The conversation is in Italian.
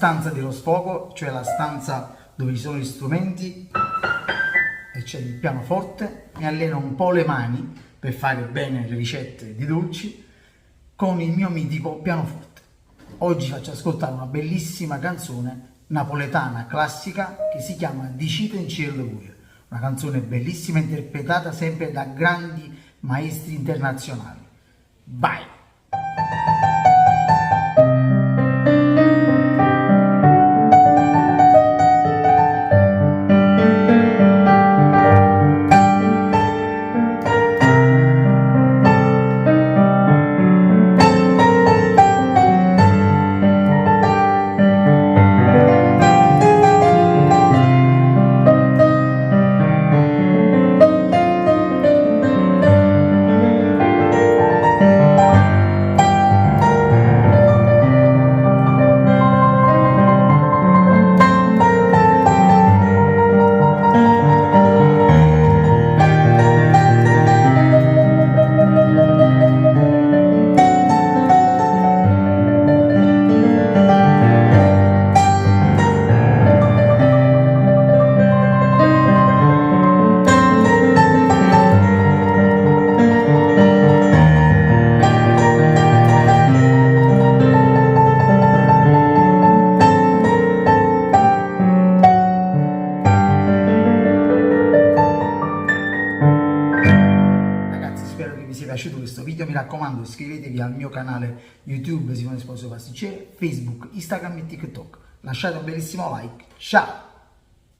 stanza dello sfogo, cioè la stanza dove ci sono gli strumenti e c'è il pianoforte. Mi alleno un po' le mani per fare bene le ricette di dolci con il mio mitico pianoforte. Oggi faccio ascoltare una bellissima canzone napoletana classica che si chiama Dicite in cielo pure, una canzone bellissima interpretata sempre da grandi maestri internazionali. Vai! Spero che vi sia piaciuto questo video, mi raccomando iscrivetevi al mio canale YouTube Simone Esposito Pasticcere, Facebook, Instagram e TikTok. Lasciate un bellissimo like, ciao!